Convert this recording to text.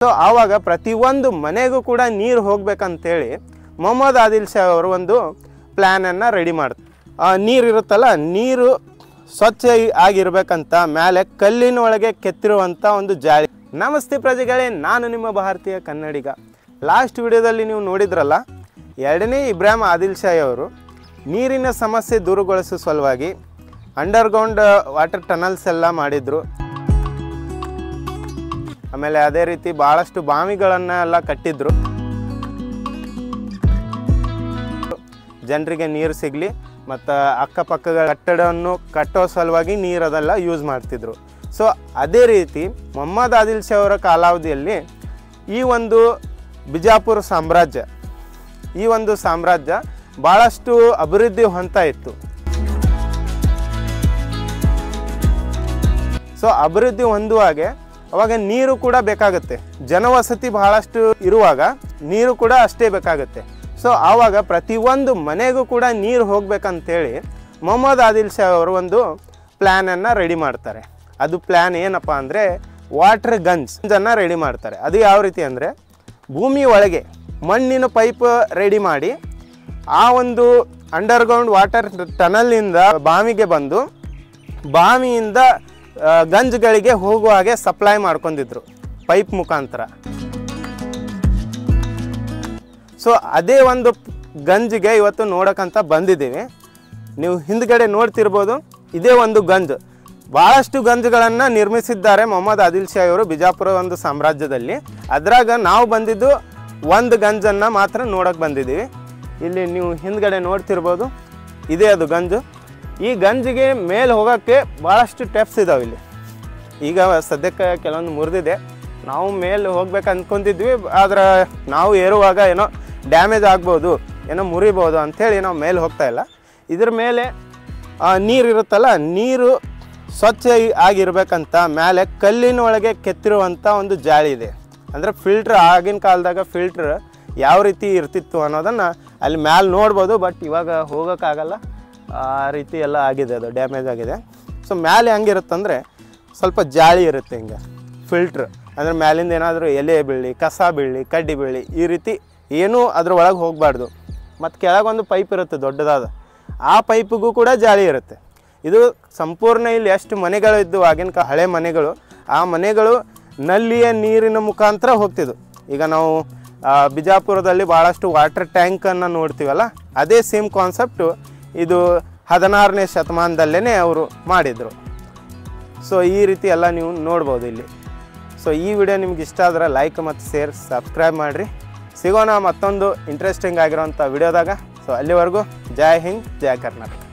So ಆವಾಗ ಪ್ರತಿಯೊಂದು ಮನೆಗೂ ಕೂಡ ನೀರು ಹೋಗ್ಬೇಕಂತೇಳಿ ಮೊಹಮ್ಮದ್ ಆದಿಲ್ ಶಾ ಅವರು ಒಂದು ಪ್ಲ್ಯಾನನ್ನು ರೆಡಿ ಮಾಡ್ತಾರೆ. ನೀರು ಇರುತ್ತಲ್ಲ, ನೀರು ಸ್ವಚ್ಛ ಆಗಿರ್ಬೇಕಂತ ಮೇಲೆ ಕಲ್ಲಿನ ಒಳಗೆ ಕೆತ್ತಿರುವಂಥ ಒಂದು ಜಾಳಿ. ನಮಸ್ತೆ ಪ್ರಜೆಗಳೇ, ನಾನು ನಿಮ್ಮ ಭಾರತೀಯ ಕನ್ನಡಿಗ. ಲಾಸ್ಟ್ ವಿಡಿಯೋದಲ್ಲಿ ನೀವು ನೋಡಿದ್ರಲ್ಲ, 2ನೇ ಇಬ್ರಾಹಿಂ ಆದಿಲ್ ಶಾಹಿ ಅವರು ನೀರಿನ ಸಮಸ್ಯೆ ದೂರಗೊಳಿಸುವ ಸಲುವಾಗಿ ಅಂಡರ್ಗ್ರೌಂಡ್ ವಾಟರ್ ಟನಲ್ಸ್ ಎಲ್ಲ ಮಾಡಿದರು. ಆಮೇಲೆ ಅದೇ ರೀತಿ ಭಾಳಷ್ಟು ಬಾವಿಗಳನ್ನು ಎಲ್ಲ ಕಟ್ಟಿದ್ರು, ಜನರಿಗೆ ನೀರು ಸಿಗಲಿ ಮತ್ತು ಅಕ್ಕಪಕ್ಕಗಳ ಕಟ್ಟಡವನ್ನು ಕಟ್ಟೋ ಸಲುವಾಗಿ ನೀರು ಅದೆಲ್ಲ ಯೂಸ್ ಮಾಡ್ತಿದ್ರು. ಸೊ ಅದೇ ರೀತಿ ಮೊಹಮ್ಮದ್ ಆದಿಲ್ ಶಾ ಅವರ ಕಾಲಾವಧಿಯಲ್ಲಿ ಈ ಒಂದು ಬಿಜಾಪುರ ಸಾಮ್ರಾಜ್ಯ ಭಾಳಷ್ಟು ಅಭಿವೃದ್ಧಿ ಹೊಂದ್ತಾ ಇತ್ತು. ಸೊ ಅಭಿವೃದ್ಧಿ ಹೊಂದುವಾಗೆ ಅವಾಗ ನೀರು ಕೂಡ ಬೇಕಾಗುತ್ತೆ. ಜನವಸತಿ ಬಹಳಷ್ಟು ಇರುವಾಗ ನೀರು ಕೂಡ ಅಷ್ಟೇ ಬೇಕಾಗುತ್ತೆ. ಸೊ ಆವಾಗ ಪ್ರತಿಯೊಂದು ಮನೆಗೂ ಕೂಡ ನೀರು ಹೋಗ್ಬೇಕಂತೇಳಿ ಮೊಹಮ್ಮದ್ ಆದಿಲ್ ಶಾ ಅವರು ಒಂದು ಪ್ಲ್ಯಾನನ್ನು ರೆಡಿ ಮಾಡ್ತಾರೆ. ಅದು ಪ್ಲ್ಯಾನ್ ಏನಪ್ಪ ಅಂದರೆ ವಾಟರ್ ಗಂಜನ್ನು ರೆಡಿ ಮಾಡ್ತಾರೆ. ಅದು ಯಾವ ರೀತಿ ಅಂದರೆ, ಭೂಮಿ ಒಳಗೆ ಮಣ್ಣಿನ ಪೈಪ್ ರೆಡಿ ಮಾಡಿ ಆ ಒಂದು ಅಂಡರ್ಗ್ರೌಂಡ್ ವಾಟರ್ ಟನಲ್ನಿಂದ ಬಾವಿಗೆ ಬಂದು ಬಾವಿಯಿಂದ ಗಂಜ್ಗಳಿಗೆ ಹೋಗುವ ಹಾಗೆ ಸಪ್ಲೈ ಮಾಡ್ಕೊಂಡಿದ್ರು ಪೈಪ್ ಮುಖಾಂತರ. ಸೊ ಅದೇ ಒಂದು ಗಂಜಿಗೆ ಇವತ್ತು ನೋಡೋಕ್ಕಂತ ಬಂದಿದ್ದೀವಿ. ನೀವು ಹಿಂದ್ಗಡೆ ನೋಡ್ತಿರ್ಬೋದು, ಇದೇ ಒಂದು ಗಂಜ್. ಭಾಳಷ್ಟು ಗಂಜ್ಗಳನ್ನು ನಿರ್ಮಿಸಿದ್ದಾರೆ ಮೊಹಮ್ಮದ್ ಆದಿಲ್ ಶಾ ಅವರು ಬಿಜಾಪುರ ಒಂದು ಸಾಮ್ರಾಜ್ಯದಲ್ಲಿ. ಅದ್ರಾಗ ನಾವು ಬಂದಿದ್ದು ಒಂದು ಗಂಜನ್ನು ಮಾತ್ರ ನೋಡೋಕೆ ಬಂದಿದ್ದೀವಿ. ಇಲ್ಲಿ ನೀವು ಹಿಂದ್ಗಡೆ ನೋಡ್ತಿರ್ಬೋದು, ಇದೇ ಅದು ಗಂಜು. ಈ ಗಂಜಿಗೆ ಮೇಲೆ ಹೋಗೋಕ್ಕೆ ಭಾಳಷ್ಟು ಸ್ಟೆಪ್ಸ್ ಇದಾವೆ ಇಲ್ಲಿ. ಈಗ ಸದ್ಯಕ್ಕೆ ಕೆಲವೊಂದು ಮುರಿದಿದೆ. ನಾವು ಮೇಲೆ ಹೋಗ್ಬೇಕು ಅಂದ್ಕೊತಿದ್ವಿ, ಆದ್ರೆ ನಾವು ಏರುವಾಗ ಏನೋ ಡ್ಯಾಮೇಜ್ ಆಗ್ಬೋದು, ಏನೋ ಮುರಿಬೋದು ಅಂಥೇಳಿ ನಾವು ಮೇಲೆ ಹೋಗ್ತಾ ಇಲ್ಲ. ಇದ್ರ ಮೇಲೆ ನೀರು ಇರುತ್ತಲ್ಲ, ನೀರು ಸ್ವಚ್ಛ ಆಗಿರ್ಬೇಕಂತ ಮೇಲೆ ಕಲ್ಲಿನ ಒಳಗೆ ಕೆತ್ತಿರುವಂಥ ಒಂದು ಜಾಳಿ ಇದೆ. ಅಂದರೆ ಫಿಲ್ಟ್ರ್, ಆಗಿನ ಕಾಲದಾಗ ಫಿಲ್ಟ್ರ್ ಯಾವ ರೀತಿ ಇರ್ತಿತ್ತು ಅನ್ನೋದನ್ನು ಅಲ್ಲಿ ಮ್ಯಾಲೆ ನೋಡ್ಬೋದು. ಬಟ್ ಇವಾಗ ಹೋಗೋಕ್ಕಾಗಲ್ಲ, ಆ ರೀತಿ ಎಲ್ಲ ಆಗಿದೆ, ಅದು ಡ್ಯಾಮೇಜ್ ಆಗಿದೆ. ಸೊ ಮ್ಯಾಲೆ ಹೆಂಗಿರುತ್ತಂದರೆ ಸ್ವಲ್ಪ ಜಾಳಿ ಇರುತ್ತೆ ಹಿಂಗೆ ಫಿಲ್ಟ್ರ್. ಅಂದರೆ ಮ್ಯಾಲಿಂದ ಏನಾದರೂ ಎಲೆ ಬೀಳಿ, ಕಸ ಬೀಳಿ, ಕಡ್ಡಿ ಬೀಳಿ, ಈ ರೀತಿ ಏನೂ ಅದ್ರ ಒಳಗೆ ಹೋಗಬಾರ್ದು. ಮತ್ತು ಕೆಳಗೊಂದು ಪೈಪ್ ಇರುತ್ತೆ ದೊಡ್ಡದಾದ, ಆ ಪೈಪಿಗೂ ಕೂಡ ಜಾಳಿ ಇರುತ್ತೆ. ಇದು ಸಂಪೂರ್ಣ ಇಲ್ಲಿ ಎಷ್ಟು ಮನೆಗಳು ಇದ್ದು ಆಗಿನ ಹಳೆ ಮನೆಗಳು, ಆ ಮನೆಗಳು ನಲ್ಲಿಯ ನೀರಿನ ಮುಖಾಂತರ ಹೋಗ್ತಿದ್ವು. ಈಗ ನಾವು ಬಿಜಾಪುರದಲ್ಲಿ ಭಾಳಷ್ಟು ವಾಟರ್ ಟ್ಯಾಂಕನ್ನು ನೋಡ್ತೀವಲ್ಲ, ಅದೇ ಸೇಮ್ ಕಾನ್ಸೆಪ್ಟು ಇದು 16ನೇ ಶತಮಾನದಲ್ಲೇ ಅವರು ಮಾಡಿದರು. ಸೊ ಈ ರೀತಿ ಎಲ್ಲ ನೀವು ನೋಡ್ಬೋದು ಇಲ್ಲಿ. ಸೊ ಈ ವಿಡಿಯೋ ನಿಮ್ಗೆ ಇಷ್ಟ ಆದರೆ ಲೈಕ್ ಮತ್ತು ಶೇರ್, ಸಬ್ಸ್ಕ್ರೈಬ್ ಮಾಡಿರಿ. ಸಿಗೋಣ ಮತ್ತೊಂದು ಇಂಟ್ರೆಸ್ಟಿಂಗ್ ಆಗಿರೋಂಥ ವಿಡಿಯೋದಾಗ. ಸೊ ಅಲ್ಲಿವರೆಗೂ ಜೈ ಹಿಂದ್, ಜೈ ಕರ್ನಾಟಕ.